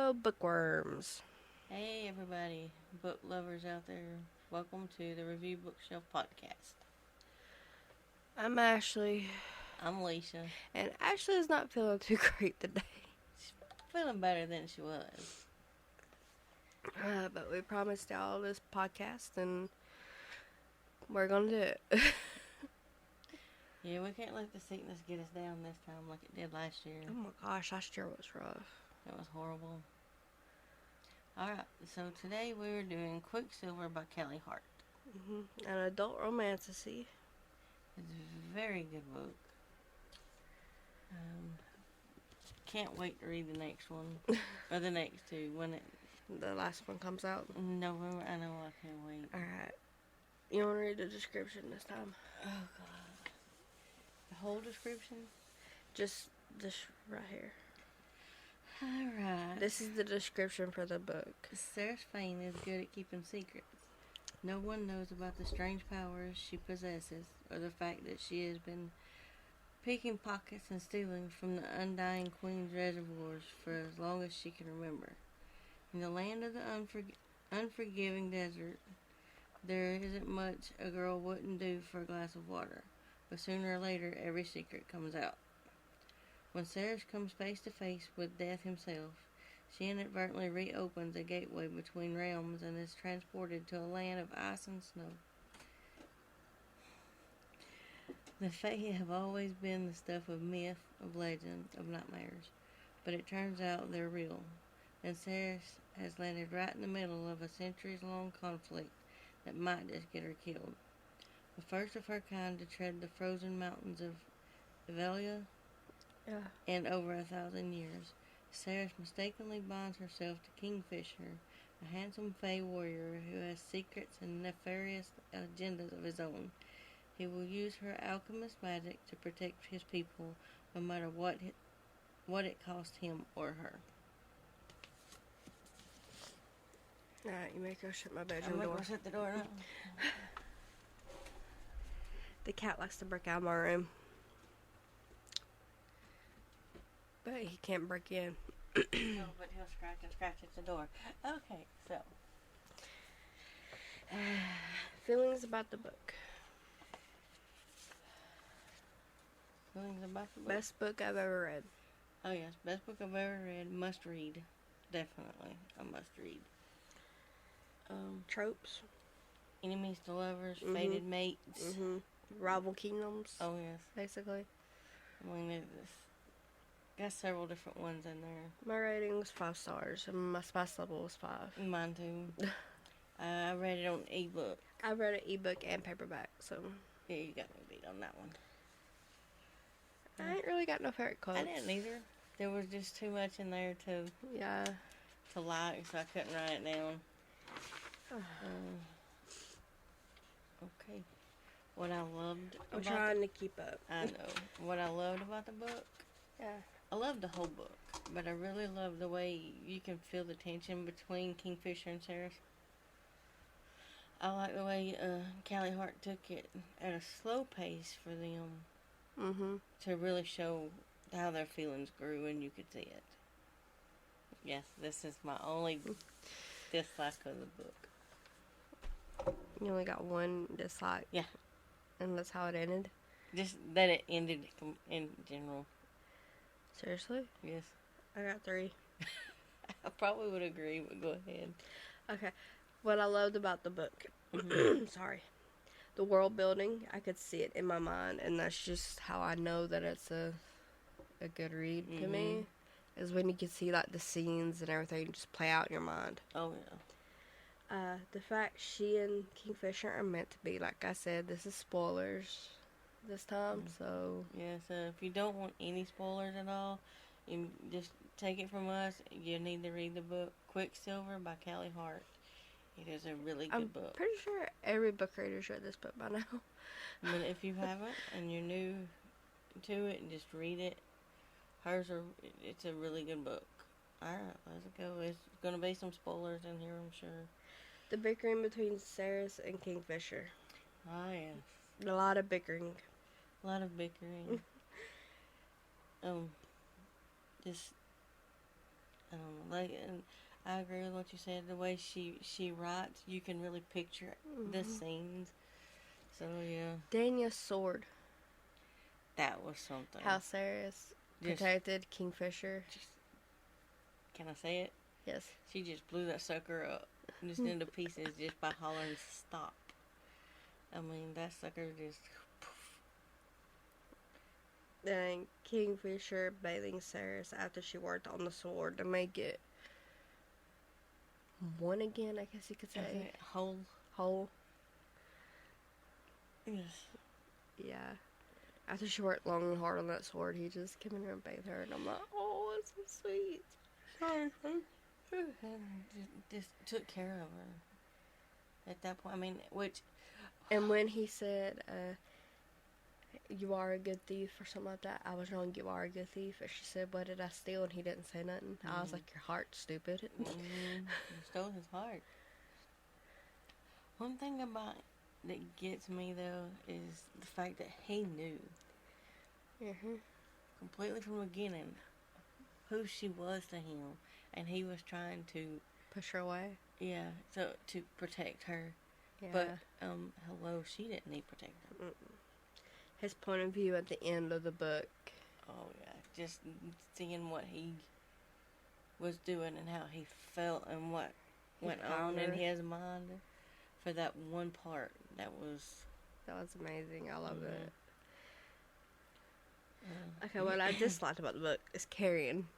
Hello, bookworms. Hey everybody, book lovers out there. Welcome to the Review Bookshelf podcast. I'm Ashley, I'm Alicia. and Ashley is not feeling too great today. She's feeling better than she was. But we promised y'all this podcast, and we're gonna do it. Yeah, we can't let the sickness get us down this time like it did last year. Oh my gosh, last year was rough. It was horrible. Alright, so today we're doing Quicksilver by Callie Hart. An adult romantasy. It's a very good book. Can't wait to read the next one. Or the next two when it The last one comes out. in November. I know, I can't wait. Alright. You wanna read the description this time? Oh god. The whole description? Just this right here. Alright. This is the description for the book. Sarah Fane is good at keeping secrets. No one knows about the strange powers she possesses, or the fact that she has been picking pockets and stealing from the undying queen's reservoirs for as long as she can remember. In the land of the unforgiving desert, there isn't much a girl wouldn't do for a glass of water, but sooner or later every secret comes out. When Sarah comes face to face with death himself, she inadvertently reopens a gateway between realms and is transported to a land of ice and snow. The Fae have always been the stuff of myth, of legend, of nightmares, but it turns out they're real. And Sarah has landed right in the middle of a centuries-long conflict that might just get her killed. The first of her kind to tread the frozen mountains of Evelia in over 1,000 years. Sarah mistakenly binds herself to Kingfisher, a handsome Fae warrior who has secrets and nefarious agendas of his own. He will use her alchemist magic to protect his people, no matter what it costs him or her. Alright, you make her shut my bedroom I'm door. going to shut the door now. The cat likes to break out of my room. But he can't break in. No, but he'll scratch and scratch at the door. Okay, so. Feelings about the book. Feelings about the book. Best book I've ever read. Oh yes, best book I've ever read. Must read. Definitely a must read. Tropes. Enemies to lovers, fated mates. Rival kingdoms. Oh yes. Basically. I mean, it's got several different ones in there. My rating was 5 stars, and my spice level was 5. Mine too. I read it on ebook. I read an ebook and paperback, so. Yeah, you got me beat on that one. I ain't really got no favorite quotes. I didn't either. There was just too much in there to like, so I couldn't write it down. Okay. What I loved I'm about trying to keep up. I know. What I loved about the book? Yeah. I loved the whole book, but I really loved the way you can feel the tension between Kingfisher and Sarah. I like the way Callie Hart took it at a slow pace for them to really show how their feelings grew, and you could see it. Yes, this is my only dislike of the book. You only got one dislike. Yeah. And that's how it ended? Just that it ended in general. Seriously? Yes. I got 3. I probably would agree, but go ahead. Okay. What I loved about the book. Sorry. The world building, I could see it in my mind, and that's just how I know that it's a good read to me, is when you can see like the scenes and everything just play out in your mind. Oh yeah. The fact she and Kingfisher are meant to be, like I said, this is spoilers this time, so yeah. So if you don't want any spoilers at all, you just take it from us. You need to read the book Quicksilver by Callie Hart. It is a really good book. I'm pretty sure every book reader's read this book by now. But if you haven't and you're new to it, just read it. It's a really good book. Alright, let's go. There's going to be some spoilers in here, I'm sure. The bickering between Sarah and Kingfisher. Oh, yes. A lot of bickering. A lot of bickering. Just, I don't know. And I agree with what you said. The way she writes, you can really picture the scenes. So yeah, Danya's sword. that was something. How Sarah's protected Kingfisher. Can I say it? Yes. She just blew that sucker up just into pieces just by hollering stop. I mean, that sucker just. Then Kingfisher bathing Sarah's after she worked on the sword to make it one again, I guess you could say. Whole. Yes. Yeah. After she worked long and hard on that sword, he just came in here and bathed her, and I'm like, oh, it's so sweet. Sorry, just took care of her at that point. I mean, which. And when he said, you are a good thief or something like that, I was wrong, you are a good thief. And she said, what did I steal? And he didn't say nothing. I was like, your heart's stupid. You stole his heart. One thing about that gets me, though, is the fact that he knew completely from the beginning who she was to him, and he was trying to push her away. Yeah, so to protect her. Yeah. But hello, she didn't need protection. His point of view at the end of the book. Oh yeah, just seeing what he was doing and how he felt and what went on in his mind for that one part. That was amazing. I love it. Okay, what I disliked about the book is Carrion.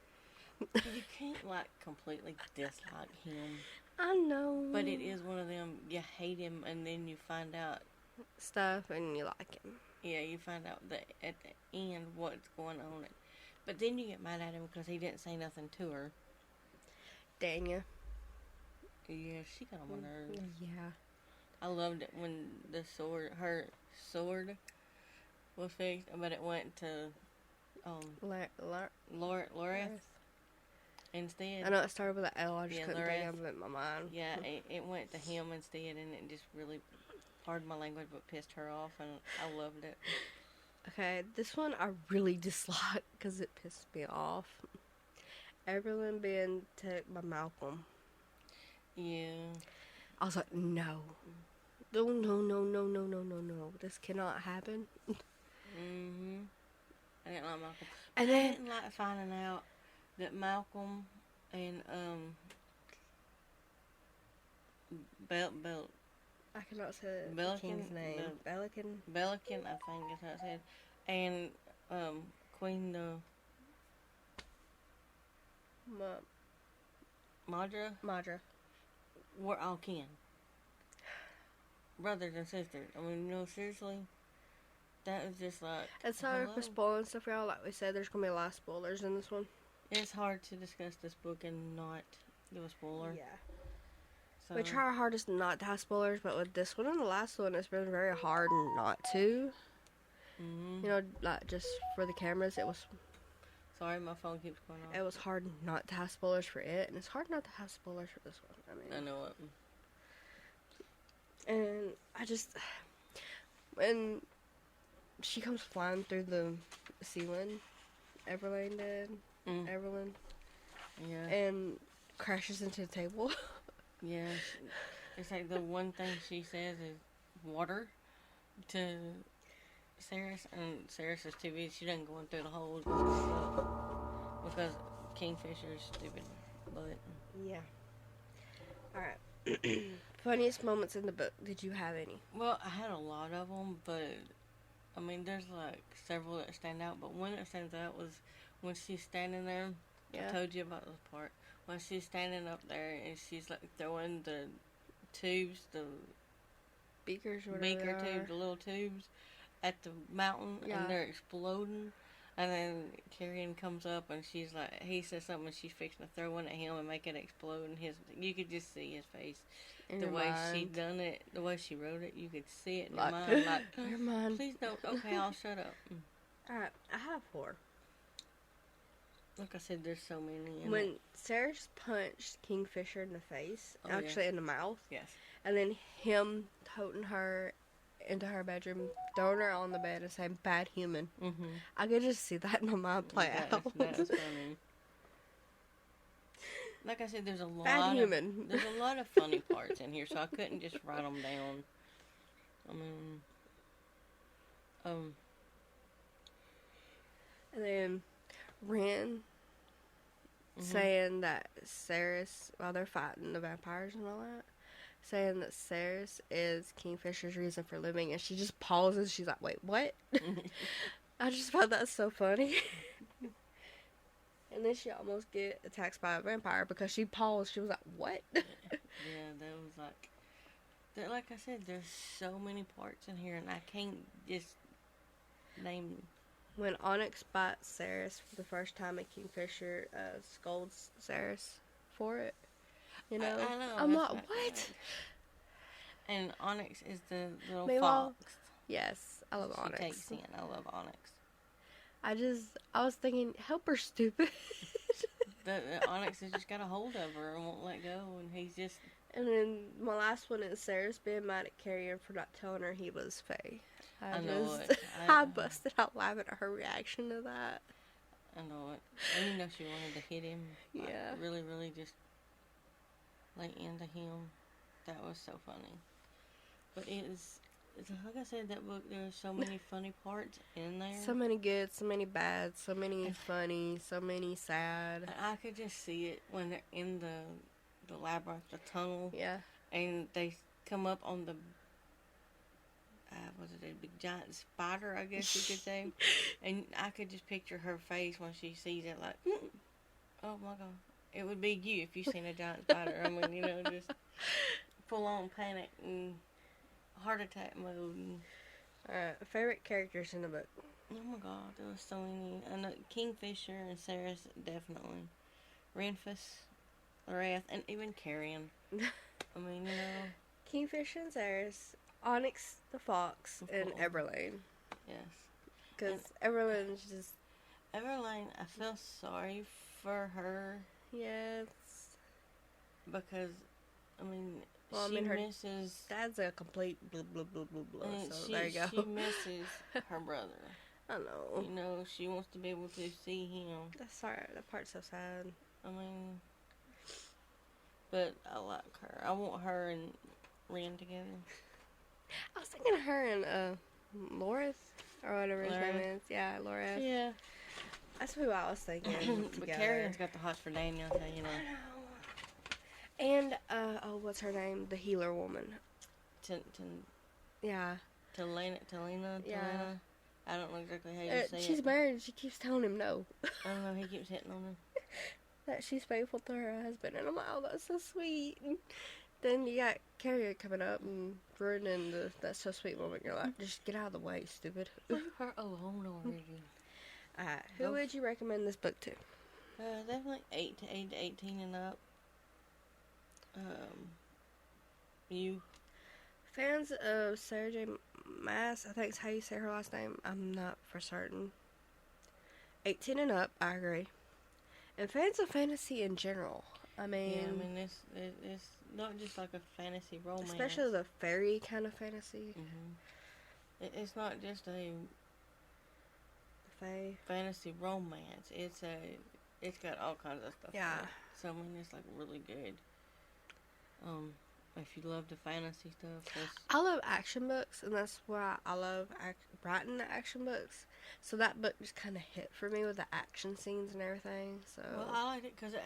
You can't completely dislike him. I know. But it is one of them, you hate him and then you find out stuff and you like him. Yeah, you find out that at the end what's going on. But then you get mad at him because he didn't say nothing to her. Danya. Yeah, she got on my nerves. Yeah. I loved it when her sword was fixed, but it went to Loris instead. I know it started with an L, I just couldn't think of it in my mind. Yeah, it went to him instead, and it just really, pardon my language, but pissed her off, and I loved it. Okay, this one I really dislike because it pissed me off. Evelyn being took by Malcolm. Yeah. I was like, no. No. This cannot happen. I didn't like Malcolm. And I didn't like finding out that Malcolm and I cannot say the king's name. Belican, I think is how it said. And Queen Madra. We're all kin. Brothers and sisters. I mean, seriously. That was just like... And sorry for spoiling stuff for y'all. Like we said, there's going to be a lot of spoilers in this one. It's hard to discuss this book and not give a spoiler. Yeah. So. We try our hardest not to have spoilers, but with this one and the last one, it's been very hard not to. Just for the cameras, it was... Sorry, my phone keeps going off. It was hard not to have spoilers for it, and it's hard not to have spoilers for this one. I know it. And I just... When she comes flying through the ceiling, Evelyn did. Evelyn. Yeah. And crashes into the table. Yeah. It's like the one thing she says is water to Sarah, and Sarah says too big. She doesn't go in through the hole because Kingfisher's stupid. But yeah. Alright. Funniest moments in the book. Did you have any? Well, I had a lot of them, but I mean, there's several that stand out. But one that stands out was when she's standing there. Yeah. I told you about this part. When she's standing up there and she's throwing the tubes, the beakers, tubes, the little tubes at the mountain, and they're exploding. And then Carrion comes up and he says something, and she's fixing to throw one at him and make it explode. And you could just see his face. The way she done it, the way she wrote it, you could see it in your mind. Your mind. Please don't. Okay, I'll shut up. Alright, I have 4. Like I said, there's so many. When Sarah just punched Kingfisher in the face, in the mouth. Yes. And then him toting her into her bedroom, throwing her on the bed and saying, bad human. Mm-hmm. I could just see that in my mind play out. That's funny. like I said, there's a Bad lot human. there's a lot of funny parts in here, so I couldn't just write them down. I mean, And then Ren saying that Ceres, while they're fighting the vampires and all that, saying that Ceres is Kingfisher's reason for living, and she just pauses. She's like, "Wait, what?" I just found that so funny. And then she almost get attacked by a vampire because she paused. She was like, "What?" yeah, that was like I said, there's so many parts in here, and I can't just name them. When Onyx bites Ceres for the first time, and Kingfisher scolds Ceres for it. You know, I know. I'm that's like, what? And Onyx is the little Meanwhile, fox. Yes, I love Onyx. She takes in. I love Onyx. I was thinking, help her, stupid. The Onyx has just got a hold of her and won't let go, and he's just. And then my last one is Sarah's being mad at Carrion for not telling her he was Faye. I know it. I busted out laughing at her reaction to that. I know it. And you know she wanted to hit him. Yeah. Like, really, really just lay into him. That was so funny. But it's like I said, that book, there's so many funny parts in there. So many good, so many bad, so many funny, so many sad. And I could just see it when they're in the labyrinth, the tunnel. Yeah. And they come up on the, was it a big giant spider, I guess you could say. And I could just picture her face when she sees it, like, oh my God. It would be you if you seen a giant spider. I mean, you know, just full on panic and heart attack mode. Alright, favorite characters in the book. Oh my God, there was so many. I know Kingfisher and Ceres, definitely. Renfus, Wrath, and even Carrion. I mean, you know. Kingfisher and Ceres, Onyx the Fox, and Everlane. Yes. Because Everlane's just... Everlane, I feel sorry for her. Yes. Because, I mean, well, she her misses... dad's a complete blah, blah, blah, blah, blah, so there you go. She misses her brother. I know. You know, she wants to be able to see him. That's sorry, that part's so sad. I mean... But I like her. I want her and Ren together. I was thinking her and Loris or whatever his name is. Yeah, Loris. Yeah. That's who I was thinking. But Carrion's got the hots for Daniel, so you know. And what's her name? The healer woman. Yeah. Talena. Yeah. I don't know exactly how you say it. She's married. She keeps telling him no. I don't know. He keeps hitting on her. That she's faithful to her husband, and I'm like, oh, that's so sweet. And then you got Carrier coming up and ruining that so sweet moment. You're like, just get out of the way, stupid. Leave her alone already. Who would you recommend this book to? Definitely 8 to 18 and up. You. Fans of Sarah J. Maas, I think is how you say her last name. I'm not for certain. 18 and up, I agree. And fans of fantasy in general. I mean... Yeah, I mean, it's not just like a fantasy romance. Especially the fairy kind of fantasy. Mm-hmm. It's not just a... Fae. Fantasy romance. It's got all kinds of stuff. Yeah. So, I mean, it's like really good. If you love the fantasy stuff, I love action books, and that's why I love writing the action books. So that book just kind of hit for me with the action scenes and everything. So well, I liked it because it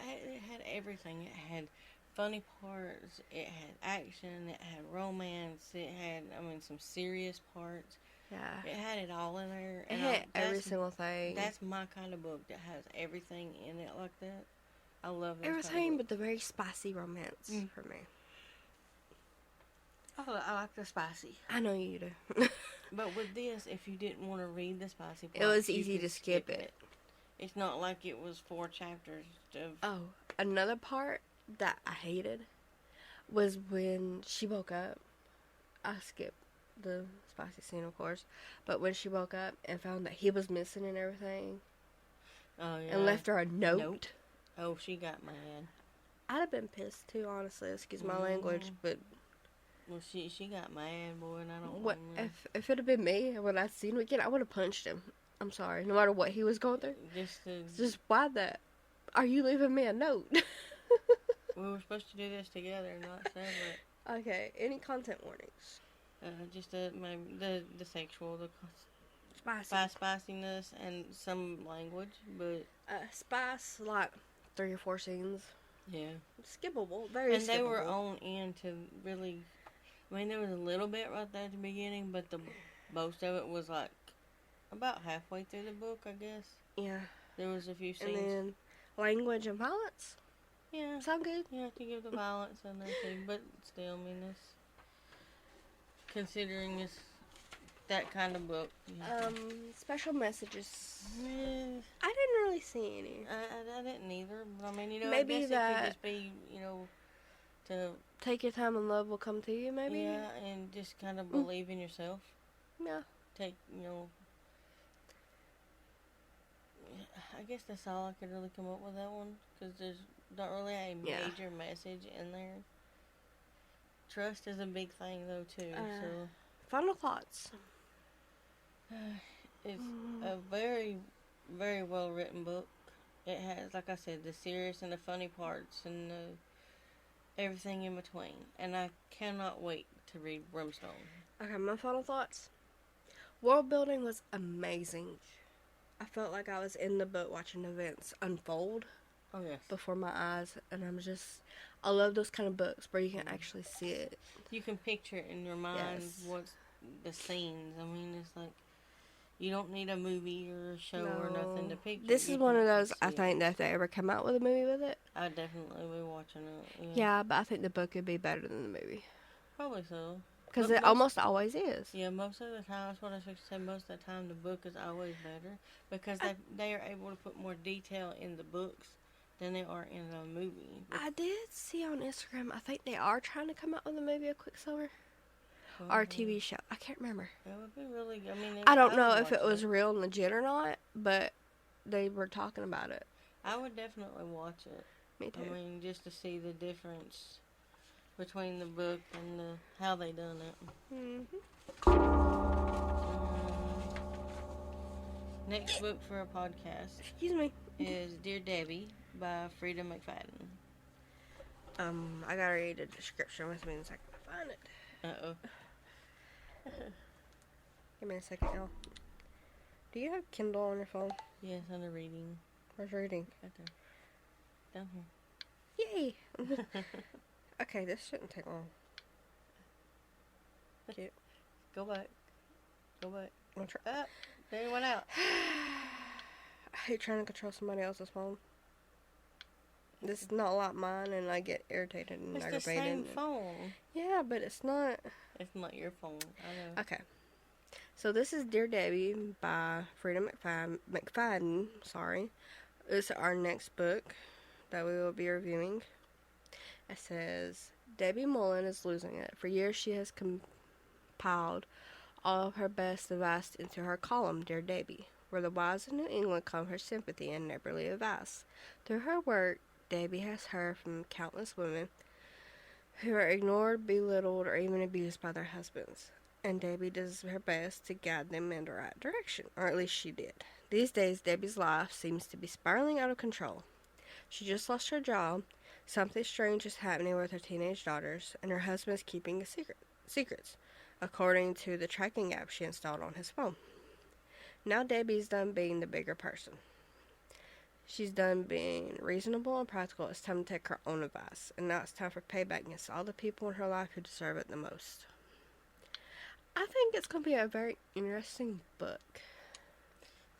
had everything. It had funny parts. It had action. It had romance. It had, I mean, some serious parts. Yeah. It had it all in there. It had every single thing. That's my kind of book that has everything in it like that. I love that. Everything kind of but the very spicy romance for me. I like the spicy. I know you do. But with this, if you didn't want to read the spicy parts, it was easy to skip it. It's not like it was 4 chapters of... Oh, another part that I hated was when she woke up. I skipped the spicy scene, of course. But when she woke up and found that he was missing and everything. Oh, yeah. And left her a note. Oh, she got mad. I'd have been pissed too, honestly. Excuse my language, but... Well, she got mad, boy, and I don't what know. if it had been me when I seen him again, I would have punched him. I'm sorry, no matter what he was going through. Just why that? Are you leaving me a note? We were supposed to do this together, not separate. Okay, any content warnings? Just maybe the sexual, the Spicy. spiciness, and some language, but Spice, like 3 or 4 scenes. yeah. Skippable, very And skippable. they were on in to really. I mean, there was a little bit right there at the beginning, but most of it was like about halfway through the book, I guess. Yeah. There was a few scenes. And then language and violence. Yeah. Sound good? You have to give the violence and everything, but still, I mean, it's considering it's that kind of book. Special messages. Yeah. I didn't really see any. I didn't either, but I mean, Maybe I guess that it could just be, to take your time and love will come to you, maybe? yeah, and just kind of believe in yourself. Yeah. Take, I guess that's all I could really come up with that one, because there's not really a major message in there. Trust is a big thing, though, too, so... Final thoughts. It's a very, very well-written book. It has, like I said, the serious and the funny parts, and everything in between. And I cannot wait to read Brimstone. Okay, my final thoughts. World building was amazing. I felt like I was in the book watching events unfold before my eyes, and I love those kind of books where you can actually see it. You can picture it in your mind what's the scenes. I mean, it's like you don't need a movie or a show or nothing to picture. This is one of those, I think, that if they ever come out with a movie with it, I definitely will be watching it. Yeah, but I think the book would be better than the movie. Probably so. Because it almost always is. Yeah, most of the time, that's what I should say, most of the time the book is always better. Because they are able to put more detail in the books than they are in a movie. I did see on Instagram, I think they are trying to come out with a movie of Quicksilver. Or a TV show. I can't remember. It would be really good. I mean, I don't know if it was real and legit or not, but they were talking about it. I would definitely watch it. Me too. I mean, just to see the difference between the book and how they done it. Next book for a podcast. Excuse me. Is Dear Debbie by Frida McFadden. I gotta read the description with me in a second to find it. Uh-oh. Give me a second, y'all. Do you have Kindle on your phone? Yes, under reading. Where's reading? Okay. Down here. Yay! Okay, this shouldn't take long. Cute. Go back. Go back. I'm try. There you went out. I hate trying to control somebody else's phone. This is not like mine, and I get irritated and aggravated. It's the same phone. Yeah, but it's not. It's not your phone. I know. Okay. So this is Dear Debbie by Frida McFadden. Sorry. This is our next book that we will be reviewing. It says, Debbie Mullen is losing it. For years she has compiled all of her best advice into her column, Dear Debbie, where the wives of New England come for sympathy and neighborly advice. Through her work, Debbie has heard from countless women who are ignored, belittled, or even abused by their husbands. And Debbie does her best to guide them in the right direction, or at least she did. These days, Debbie's life seems to be spiraling out of control. She just lost her job, something strange is happening with her teenage daughters, and her husband is keeping secrets, according to the tracking app she installed on his phone. Now Debbie's done being the bigger person. She's done being reasonable and practical. It's time to take her own advice, and now it's time for payback against all the people in her life who deserve it the most. I think it's going to be a very interesting book.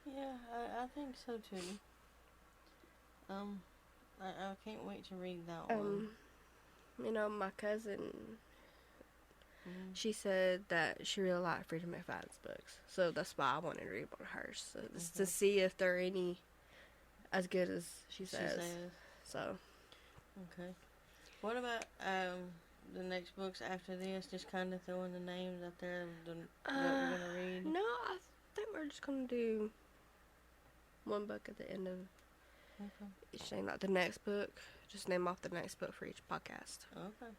Yeah, I think so too. I can't wait to read that one. You know, my cousin, she said that she really liked Frida McFadden's books, so that's why I wanted to read one of hers, so just to see if they're any as good as she says. So. Okay. What about the next books after this? Just kind of throwing the names out there of what we're going to read? No, I think we're just going to do one book at the end of each thing. Like the next book. Just name off the next book for each podcast. Okay.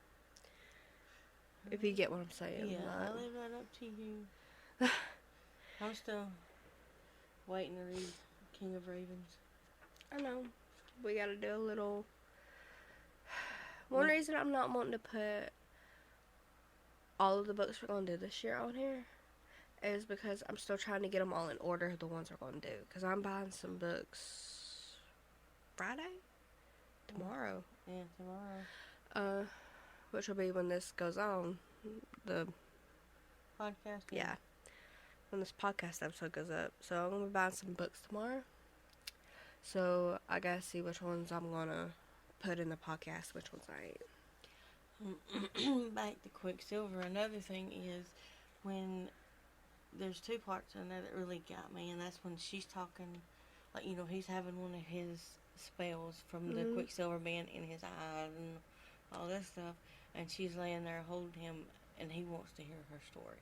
If you get what I'm saying. Yeah, I'll leave that up to you. I'm still waiting to read King of Ravens. I know. We got to do a little One reason I'm not wanting to put all of the books we're going to do this year on here is because I'm still trying to get them all in order, the ones we're going to do. Because I'm buying some books Friday? Tomorrow. Yeah, tomorrow. Which will be when this goes on. The Podcast? Yeah. When this podcast episode goes up. So I'm going to be buying some books tomorrow. So I got to see which ones I'm going to put in the podcast, which ones I ain't. Back to Quicksilver. Another thing is when there's two parts in there that really got me, and that's when she's talking, like, you know, he's having one of his spells from the Quicksilver being in his eye and all this stuff, and she's laying there holding him, and he wants to hear her story.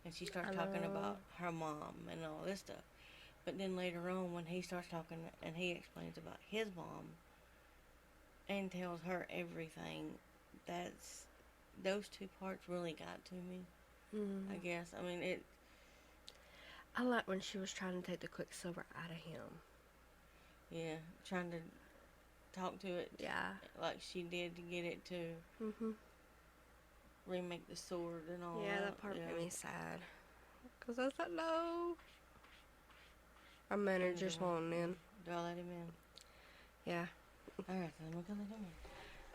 And she starts talking about her mom and all this stuff. But then later on, when he starts talking and he explains about his mom and tells her everything, those two parts really got to me, I guess. I mean, I like when she was trying to take the Quicksilver out of him. Yeah, trying to talk to it. Yeah. Like she did to get it to remake the sword and all that. Yeah, that part made me sad. Because I was like, no. Our manager's wanting in. Do I let him in? Yeah. Alright, then we're going to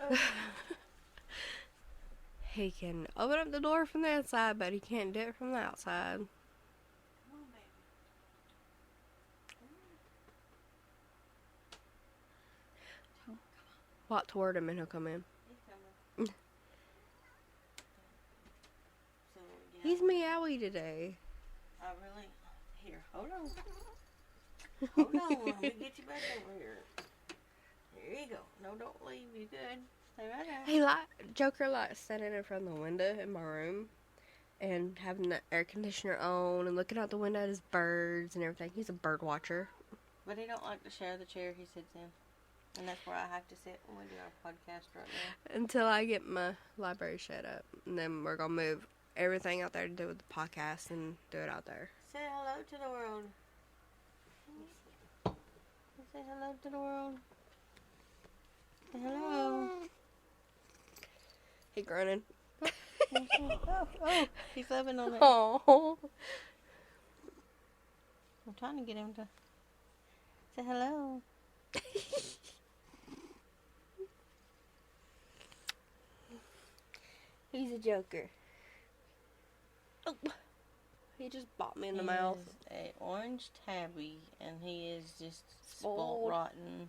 let him in. He can open up the door from the inside, but he can't do it from the outside. Come on, baby. Walk toward him and he'll come in. He's coming. So, yeah. He's meowy today. I really... Here, hold on. Hold on, let me get you back over here. There you go. No, don't leave. You good. Stay right there. Joker likes standing in front of the window in my room and having the air conditioner on and looking out the window at his birds and everything. He's a bird watcher. But he don't like to share the chair he sits in. And that's where I have to sit when we do our podcast right now. Until I get my library set up. And then we're going to move everything out there to do with the podcast and do it out there. Say hello to the world. Say hello to the world. Say hello. He grunting. Oh, he's loving on it. Oh. I'm trying to get him to say hello. He's a joker. Oh. He just bought me in the mouth. He is a orange tabby, and he is just spoiled Spoiled. rotten.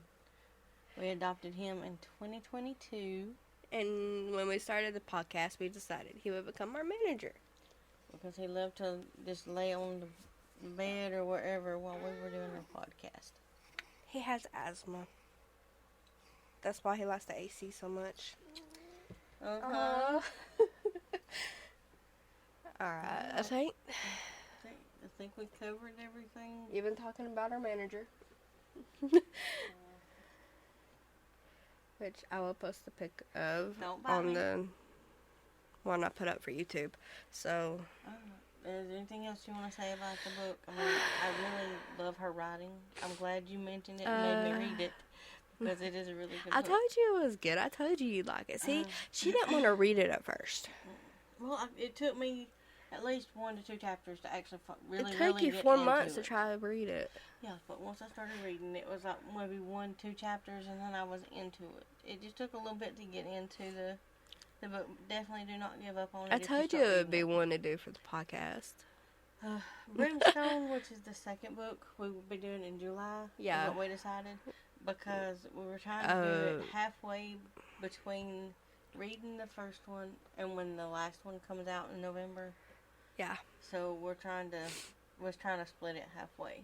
We adopted him in 2022. And when we started the podcast, we decided he would become our manager. Because he loved to just lay on the bed or wherever while we were doing our podcast. He has asthma. That's why he likes the AC so much. Uh-huh. Alright, I think we covered everything. you've been talking about our manager. Which I will post a pic of Don't bite on me. the one I put up for YouTube. So, Is there anything else you want to say about the book? I mean, I really love her writing. I'm glad you mentioned it and made me read it. Because it is a really good I book. told you it was good. I told you you'd like it. See, she didn't want to read it at first. Well, it took me at least 1 to 2 chapters to actually really, It took really you get 4 into months to it. try to read it. Yeah, but once I started reading, it was like maybe 1, 2 chapters, and then I was into it. It just took a little bit to get into the book. Definitely do not give up on it. I if told you start it would be reading one to do for the podcast. Brimstone, which is the second book we will be doing in July. Yeah. Is what we decided. Because we were trying to do it halfway between reading the first one and when the last one comes out in November. Yeah. So we're trying to split it halfway.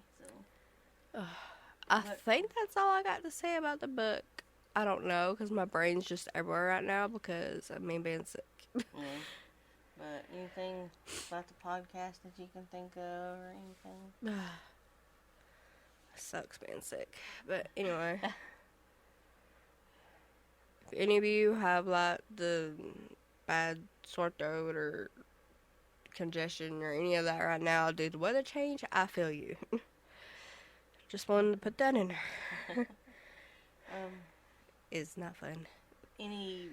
So I think that's all I got to say about the book. I don't know, because my brain's just everywhere right now because of me being sick. yeah. But anything about the podcast that you can think of or anything? Sucks being sick. But anyway. If any of you have like the bad sore throat or congestion or any of that right now due to weather change, I feel you. Just wanted to put that in there. It's not fun. Any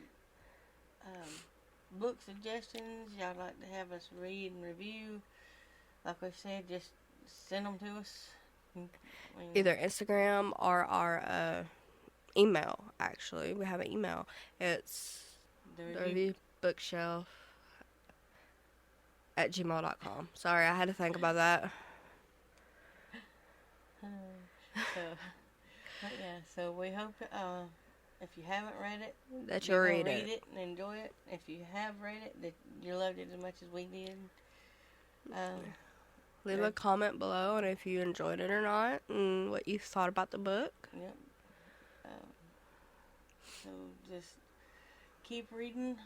book suggestions y'all like to have us read and review, like we said, just send them to us. Either Instagram or our email, actually. We have an email. It's the review bookshelf at gmail.com. Sorry, I had to think about that. So we hope if you haven't read it, that you'll read it and enjoy it. If you have read it, that you loved it as much as we did. Leave a comment below on if you enjoyed it or not and what you thought about the book. Yep. So just keep reading.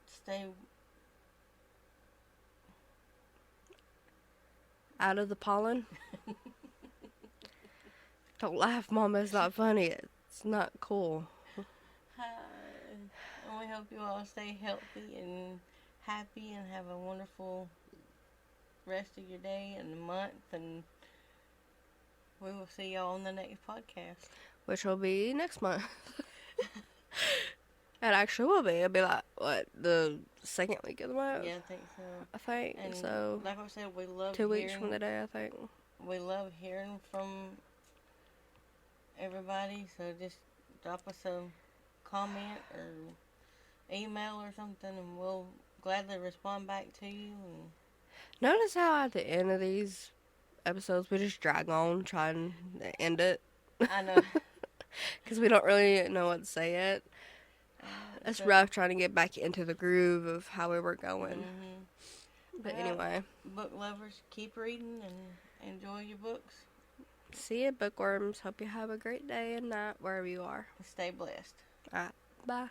Stay out of the pollen. Don't laugh, Mama. It's not funny. It's not cool. And we hope you all stay healthy and happy and have a wonderful rest of your day and month. And we will see y'all on the next podcast. Which will be next month. It actually will be. It'll be like, what, the second week of the month? Yeah, I think so. I think. And so. Like I said, we love 2 weeks from the day, I think. We love hearing from everybody, so just drop us a comment or email or something, and we'll gladly respond back to you. And notice how at the end of these episodes we just drag on trying to end it. I know. Because we don't really know what to say yet. It's rough trying to get back into the groove of how we were going. Mm-hmm. But anyway. Book lovers, keep reading and enjoy your books. See you, bookworms. Hope you have a great day and night wherever you are. Stay blessed. All right. Bye.